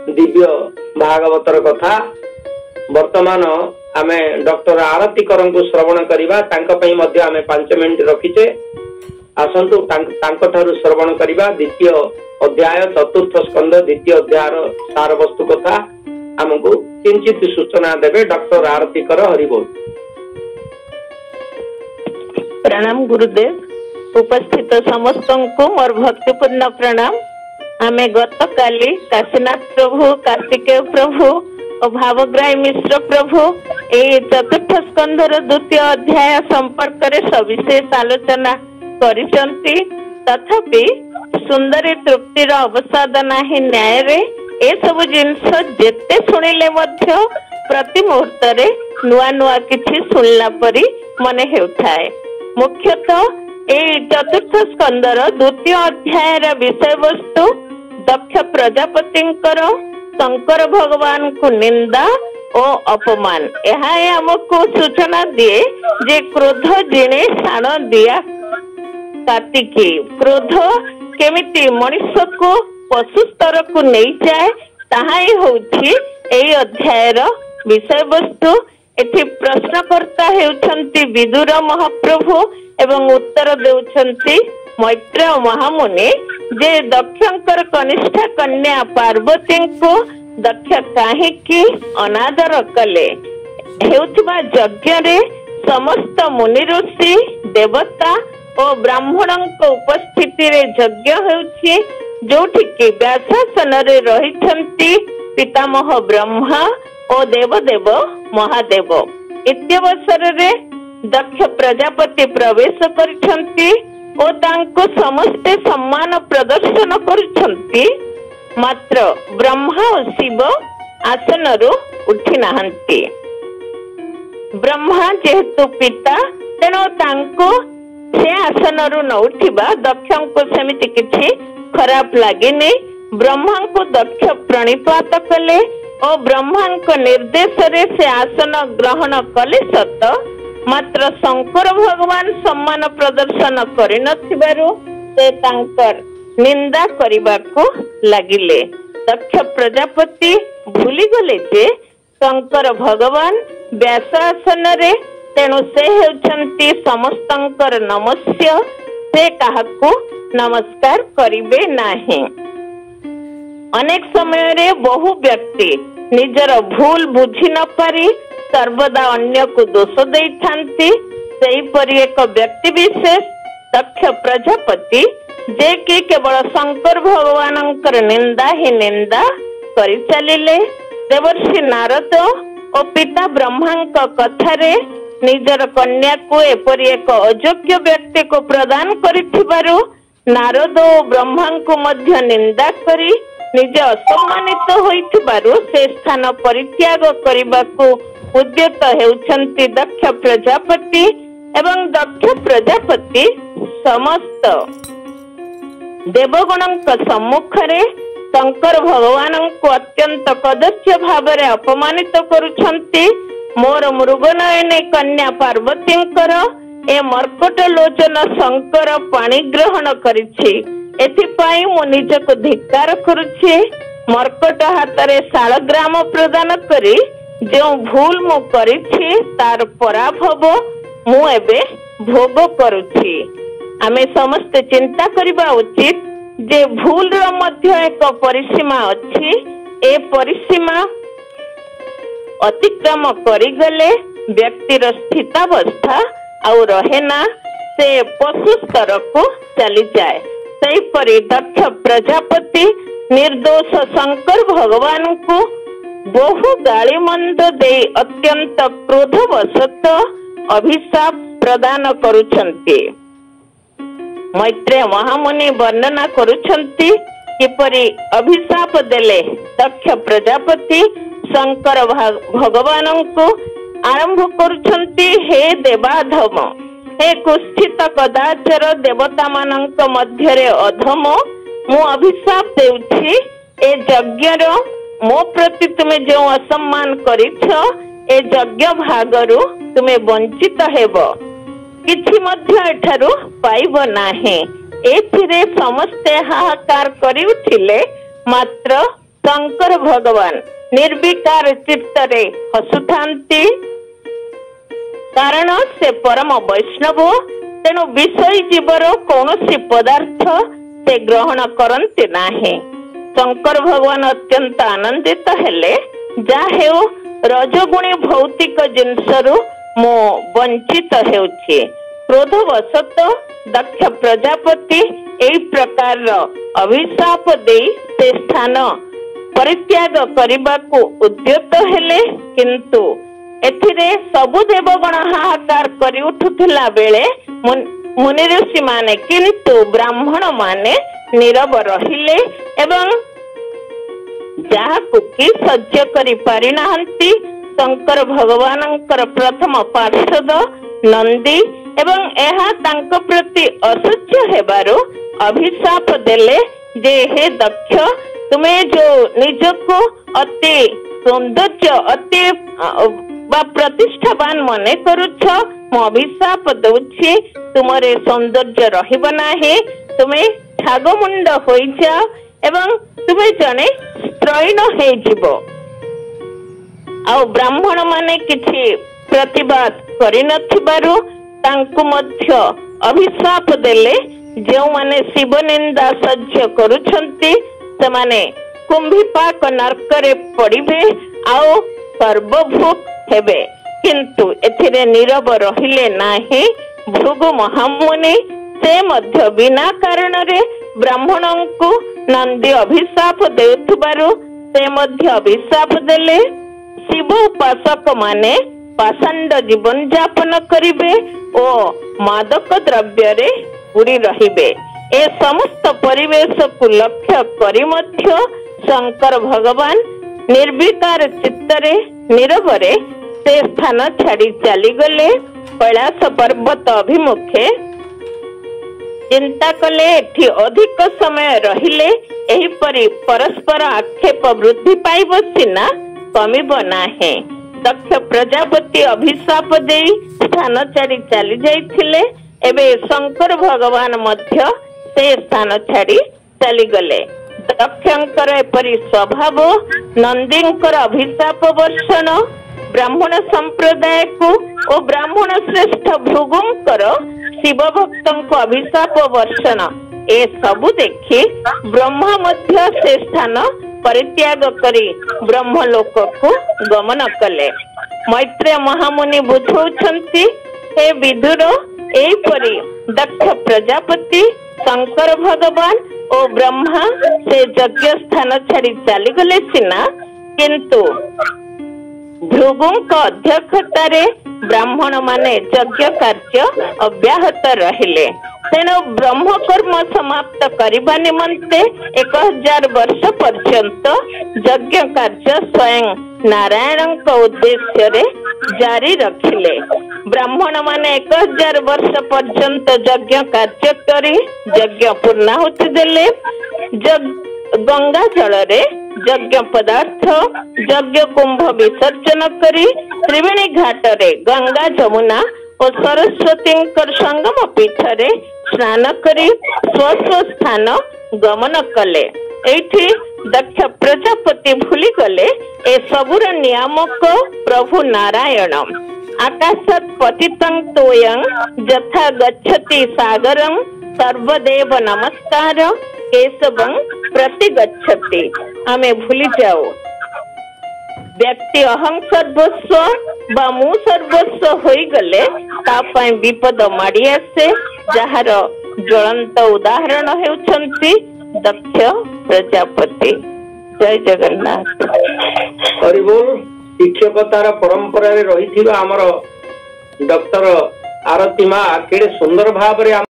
दिव्य भागवतर कथा वर्तमान आमे डॉक्टर आरती करन को श्रवण करिबा तांका पई मध्ये आमे 5 मिनिट रखिचे आसंतु तांका थारु श्रवण करिबा द्वितीय अध्याय चतुर्थ स्कंद द्वितीय अध्याय सार वस्तु कथा हमको किंचित सूचना देबे डॉक्टर आरती कर हरिबोल। प्रणाम गुरुदेव। उपस्थित समस्त को मोर भक्तिपूर्ण प्रणाम। आमे गत काली काशीनाथ प्रभु कार्तिकेय प्रभु और भावग्राही मिश्र प्रभु ए चतुर्थ स्कंधर द्वितीय अध्याय संपर्क रे सविशेष आलोचना करिसंती। तथापि सुंदरी तृप्तिर अवसाद नाही न्याय रे ए सब जिनस जेते सुनिले मध्य प्रति मुहूर्त रे नुआ नुआ किछि सुनला परी मने हेउथाय। मुख्यतः ए चतुर्थ स्कंदर द्वितीय अध्याय विषय वस्तु दक्ष प्रजापतिंकर शंकर भगवान को निंदा और अपमान। यह हमको सूचना दिए जे क्रोध जिणे शाण दिया कार्तिकी। क्रोध केमिति मनुष्य को पशु स्तर को नहीं जाए ताहा ही होछि एई अध्यायर विषय वस्तु। एठी प्रश्नकर्ता हेउछंती विदुर महाप्रभु एवं उत्तर देउछंती मैत्रेय महामुनि जे दक्षंकर कनिष्ठ कन्या पार्वती को दक्ष काहेकि अनादर कले। हेउथिबा यज्ञ रे समस्त मुनि ऋषि देवता और ब्राह्मण उपस्थिति रे यज्ञ हेउछि जोठी के व्यासासन रे रहिछंती पितामह ब्रह्मा और देवदेव महादेव। इत्यवसर रे दक्ष प्रजापति प्रवेश करिछंती और तांको समस्ते सम्मान प्रदर्शन करिछंती। मात्र ब्रह्मा और शिव आसन रु उठी नाहंती। ब्रह्मा जेहेतु पिता तेणु तांको से आसन रु न उठिबा दक्ष को सेमिति किछि खराब लागिनी। ब्रह्मा को दक्ष प्रणिपात कले और ब्रह्मा को निर्देश रे से आसन ग्रहण कले सत मात्र शंकर भगवान सम्मान प्रदर्शन करि नथिबारु से तांकर निंदा करिबा को लागिले। दक्ष प्रजापति भूली गले जे शंकर भगवान व्यासासन रे तेणु से हेउछंती समस्तंकर नमस्य। से काहाकू नमस्कार करिबे नाही। अनेक समय रे बहु व्यक्ति निजर भूल बुझी न पारी सर्वदा अन्य को दोष देई थांती। सेही परि एक व्यक्ति विशेष दक्ष प्रजापति जे कि केवल शंकर भगवानंकर निंदा ही निंदा करि चलिले। देवर्षि नारद और पिता ब्रह्मांक कथारे निजर कन्या को एपरि एक अयोग्य व्यक्ति को प्रदान करिथिबारु नारद और ब्रह्मा को मध्य निंदा करी निज असम्मानित होइथिबारु से स्थान परित्याग करिबाकू उद्यत हेउछंती दक्ष प्रजापति। एवं दक्ष प्रजापति समस्त देवगणक सम्मुखरे शंकर भगवान को अत्यंत कदर्य भाव रे अपमानित करुछंती। मोर मृगनयने कन्या पार्वतींकर ए मर्कट लोचन शंकर पाणी ग्रहण करिछि। एथिपाई मु निजको धिक्कार करुछि। मर्कट हातरे शालग्राम प्रदान करी जो भूल मु करिछि तार पराभव मु एबे भोग करुछि। आमे समस्त चिंता करिबा उचित जे भूल रो मध्य एक परिसीमा अछि। ए परिसीमा अतिक्रम करिगले व्यक्तिर स्थितावस्था आउ रहेना से पशु स्तर को चली जाए। सही परि दक्ष प्रजापति निर्दोष शंकर भगवान को बहु गाली मंद दे अत्यंत क्रोधवशत अभिशाप प्रदान करुछंती। मैत्रेय महामुनि वर्णना करुछंती किपरि अभिशाप देले दक्ष प्रजापति शंकर भगवान को आरंभ करुछंती। हे देवाधम हे कुस्थित कदाचर देवता मानक मध्य रे अधम मु अभिशाप देउछि। ए यज्ञ रो मो प्रति तुमे जो असम्मान करिछ ए यज्ञ भागरु तुमे वंचित हेबो किछि मध्य एठारु पाइब नाही। एथिरे समस्ते हाहाकार करि उठिले मात्र शंकर भगवान निर्विकार चित्तरे हसुथांती कारण से परम वैष्णव तेणु विषय जीवर कौन पदार्थ से ग्रहण करते नाही। शंकर भगवान अत्यंत आनंदित हेले जा हेउ रजगुणी भौतिक जिनसरु मो वंचित हेउछि। क्रोधवशत दक्ष प्रजापति एई प्रकार अभिशाप दे से स्थान परित्याग करने उद्यत हेले किंतु एथिरे सबु देवगण हाहाकार करि उठुथिला बेले मुनि ऋषि माने किंतु ब्राह्मण माने नीरव रहिले एवं जाहाकु कि सह्य करि पारि नाहंती। शंकर भगवानंकर प्रथम पार्षद नंदी एवं एहा तांक प्रति असह्य हेबारु अभिशाप देले जे हे दक्ष तुम्हें जो निजको अति सौंदर्य अति प्रतिष्ठावान मने करुछ मो अभिशाप दउछि तुमरे सौंदर्य रहिब नाही। तुम्हें छागमुंड होई जाओ एवं तुम्हें जने स्त्रैण हे जीवो। आ ब्राह्मण माने किछि प्रतिवाद करि नथिबारु तांकु मध्य अभिशाप देले जो माने शिव निंदा सह्य करुछंती सेमाने कुंभीपाक नरकरे पड़िबे आओ सर्वभूत हेबे किंतु एथिरे नीरव रहिले नाही। भृगु महामुनि से मध्य बिना कारण रे ब्राह्मणंकु नंदी अभिशाप देउथबारु से मध्य अभिशाप देले। शिव उपासक माने पाषांड जीवन यापन करिबे ओ मादक द्रव्य रे बुड़ी रहिबे। ए समस्त परिवेश को लक्ष्य करि मध्य शंकर भगवान निर्विकार चित्तरे नीरवरे से स्थान छाड़ी चली गले। कैलाश पर्वत अभिमुखे चिंता कले एठी अधिक समय रहिले एहिपरि परस्पर आक्षेप वृद्धि पाइब सिना कमिब नाही। दक्ष प्रजापति अभिशाप देई स्थान छाड़ी चली जाइथिले एबे शंकर भगवान मध्य से स्थान छाड़ी चली गले। दक्षंकर एपरि स्वभाव नंदींकर अभिशाप वर्षण ब्राह्मण संप्रदाय को और ब्राह्मण श्रेष्ठ भृगुंकर शिव भक्तंक अभिशाप वर्षण ए सबु देखि ब्रह्मा मध्य से स्थान परित्याग करी ब्रह्मलोक को गमन कले। मैत्रेय महामुनि बुझौछंती हे विदुर एपरि दक्ष प्रजापति शंकर भगवान और ब्रह्मा से यज्ञ स्थान छाड़ी चली गले सिना किंतु भृगुंक अध्यक्षतारे ब्राह्मण माने यज्ञ कार्य अव्याहत रहिले। तेणु ब्रह्म कर्म समाप्त करने निमंते 1000 वर्ष पर्यंत यज्ञ कार्य स्वयं नारायण उद्देश्य रे जारी रखिले। ब्राह्मण माने 1000 वर्ष पर्यंत यज्ञ कार्य करी यज्ञ पूर्णाहुति देले। गंगा जल रे यज्ञ पदार्थ यज्ञ कुंभ विसर्जन करी त्रिवेणी घाट रे गंगा जमुना और सरस्वती संगम पीठ रे स्नान करी स्व स्थान गमन कले। एठी दक्ष प्रजापति भूली गले ए सबुर नियामक प्रभु नारायण। आकाशात् पतितं तोयं यथा गच्छति सागरं सर्वदेव नमस्कार केशवं प्रति गच्छति। हमें भूली जाओ व्यक्ति अहं सर्वस्व बा मु सर्वस्व होई गले तापाई विपद माड़ी आसे जहार ज्वलंत उदाहरण हेउछंती दक्ष प्रजापति। जय जगन्नाथ। हरि बोल। शिक्षकतार परंपरा रे रहिथिबा हमर डॉक्टर आरती मां केडे सुंदर भाव रे